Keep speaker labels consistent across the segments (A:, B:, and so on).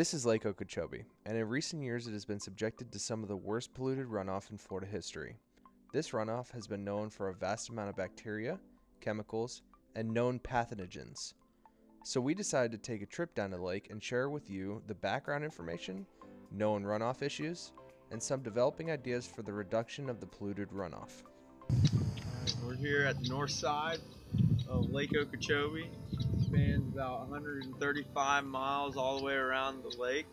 A: This is Lake Okeechobee, and in recent years it has been subjected to some of the worst polluted runoff in Florida history. This runoff has been known for a vast amount of bacteria, chemicals, and known pathogens. So we decided to take a trip down to the lake and share with you the background information, known runoff issues, and some developing ideas for the reduction of the polluted runoff.
B: We're here at the north side of Lake Okeechobee. It spans about 135 miles all the way around the lake.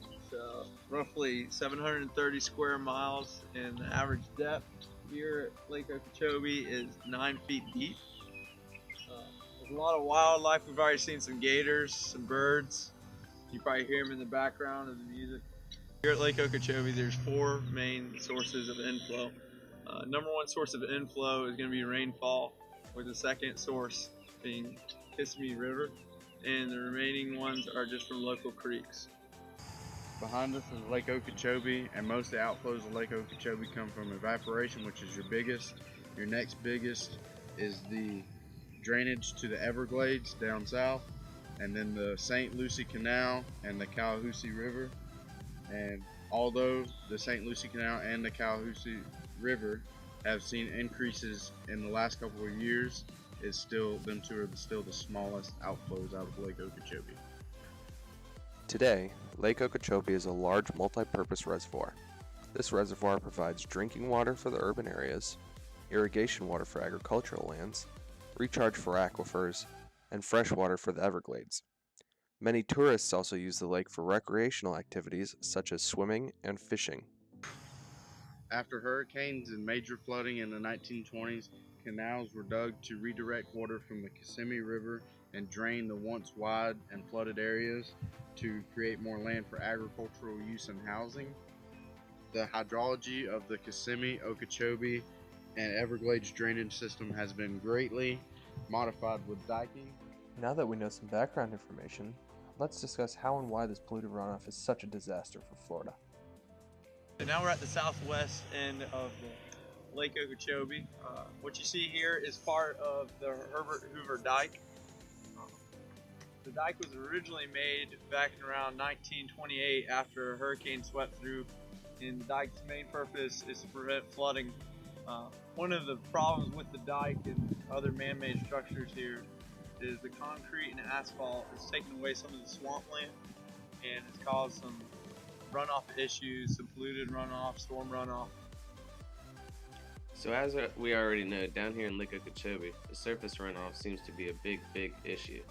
B: It's roughly 730 square miles, and the average depth here at Lake Okeechobee is 9 feet deep. There's a lot of wildlife. We've already seen some gators, some birds. You probably hear them in the background of the music. Here at Lake Okeechobee, there's 4 main sources of inflow. Number 1 source of inflow is going to be rainfall, with the second source being Kissimmee River, and the remaining ones are just from local creeks.
C: Behind us is Lake Okeechobee, and most of the outflows of Lake Okeechobee come from evaporation, which is your biggest. Your next biggest is the drainage to the Everglades down south, and then the St. Lucie Canal and the Tallahassee River. And although the St. Lucie Canal and the Tallahassee River have seen increases in the last couple of years, them two are still the smallest outflows out of Lake Okeechobee.
A: Today, Lake Okeechobee is a large multi-purpose reservoir. This reservoir provides drinking water for the urban areas, irrigation water for agricultural lands, recharge for aquifers, and fresh water for the Everglades. Many tourists also use the lake for recreational activities such as swimming and fishing.
C: After hurricanes and major flooding in the 1920s, canals were dug to redirect water from the Kissimmee River and drain the once wide and flooded areas to create more land for agricultural use and housing. The hydrology of the Kissimmee, Okeechobee, and Everglades drainage system has been greatly modified with diking.
A: Now that we know some background information, let's discuss how and why this polluted runoff is such a disaster for Florida.
B: So now we're at the southwest end of the Lake Okeechobee. What you see here is part of the Herbert Hoover Dike. The dike was originally made back in around 1928 after a hurricane swept through, and the dike's main purpose is to prevent flooding. One of the problems with the dike and other man-made structures here is the concrete and asphalt is taking away some of the swampland, and it's caused some runoff issues, some polluted runoff, storm runoff.
D: So as we already know, down here in Lake Okeechobee, the surface runoff seems to be a big issue.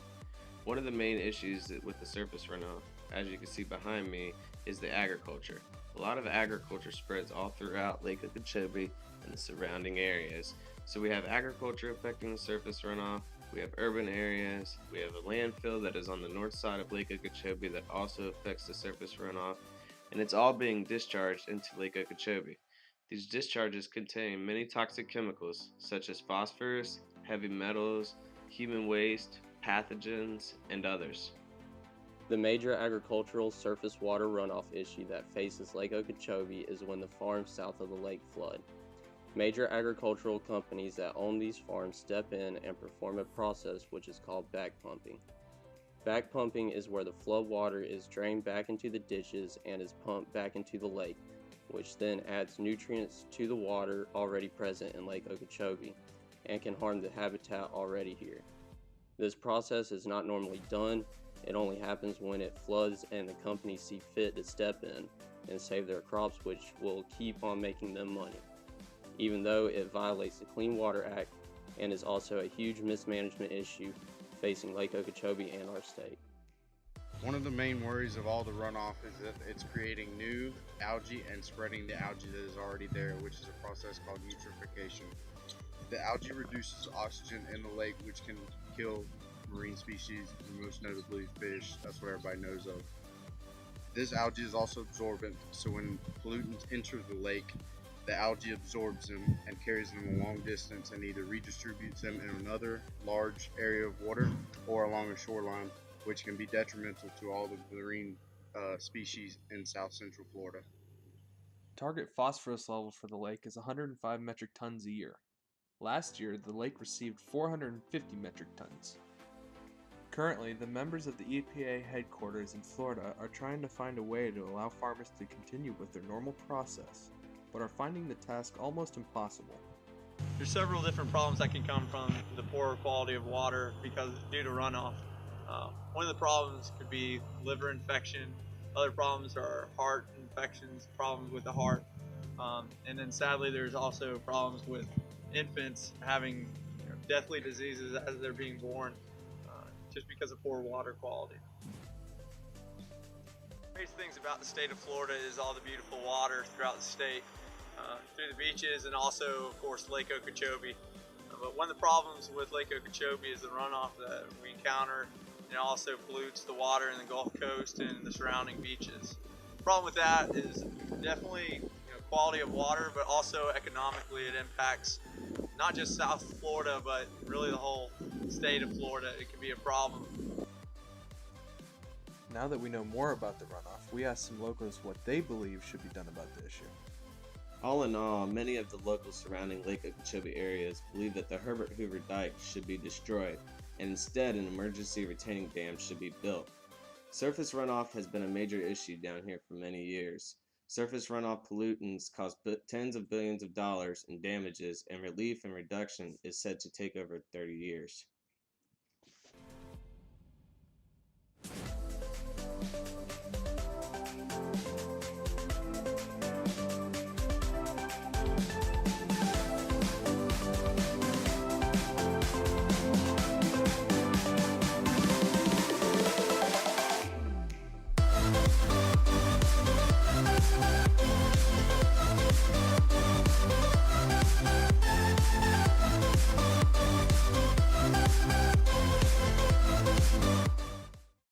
D: One of the main issues with the surface runoff, as you can see behind me, is the agriculture. A lot of agriculture spreads all throughout Lake Okeechobee and the surrounding areas. So we have agriculture affecting the surface runoff, we have urban areas, we have a landfill that is on the north side of Lake Okeechobee that also affects the surface runoff, and it's all being discharged into Lake Okeechobee. These discharges contain many toxic chemicals such as phosphorus, heavy metals, human waste, pathogens, and others.
E: The major agricultural surface water runoff issue that faces Lake Okeechobee is when the farms south of the lake flood. Major agricultural companies that own these farms step in and perform a process which is called back pumping. Back pumping is where the flood water is drained back into the ditches and is pumped back into the lake, which then adds nutrients to the water already present in Lake Okeechobee and can harm the habitat already here. This process is not normally done. It only happens when it floods and the companies see fit to step in and save their crops, which will keep on making them money, even though it violates the Clean Water Act and is also a huge mismanagement issue facing Lake Okeechobee and our state.
C: One of the main worries of all the runoff is that it's creating new algae and spreading the algae that is already there, which is a process called eutrophication. The algae reduces oxygen in the lake, which can kill marine species, most notably fish. That's what everybody knows of. This algae is also absorbent, so when pollutants enter the lake, the algae absorbs them and carries them a long distance and either redistributes them in another large area of water or along a shoreline, which can be detrimental to all the marine species in south central Florida.
A: Target phosphorus level for the lake is 105 metric tons a year. Last year, the lake received 450 metric tons. Currently, the members of the EPA headquarters in Florida are trying to find a way to allow farmers to continue with their normal process, but are finding the task almost impossible.
B: There's several different problems that can come from the poor quality of water due to runoff. One of the problems could be liver infection. Other problems are heart infections, problems with the heart. And then sadly, there's also problems with infants having deathly diseases as they're being born just because of poor water quality. Great things about the state of Florida is all the beautiful water throughout the state, through the beaches and also, of course, Lake Okeechobee. But one of the problems with Lake Okeechobee is the runoff that we encounter. It also pollutes the water in the Gulf Coast and the surrounding beaches. The problem with that is definitely quality of water, but also economically it impacts not just South Florida, but really the whole state of Florida. It can be a problem.
A: Now that we know more about the runoff, we asked some locals what they believe should be done about the issue.
D: All in all, many of the locals surrounding Lake Okeechobee areas believe that the Herbert Hoover Dike should be destroyed, and instead an emergency retaining dam should be built. Surface runoff has been a major issue down here for many years. Surface runoff pollutants cause tens of billions of dollars in damages, and relief and reduction is said to take over 30 years.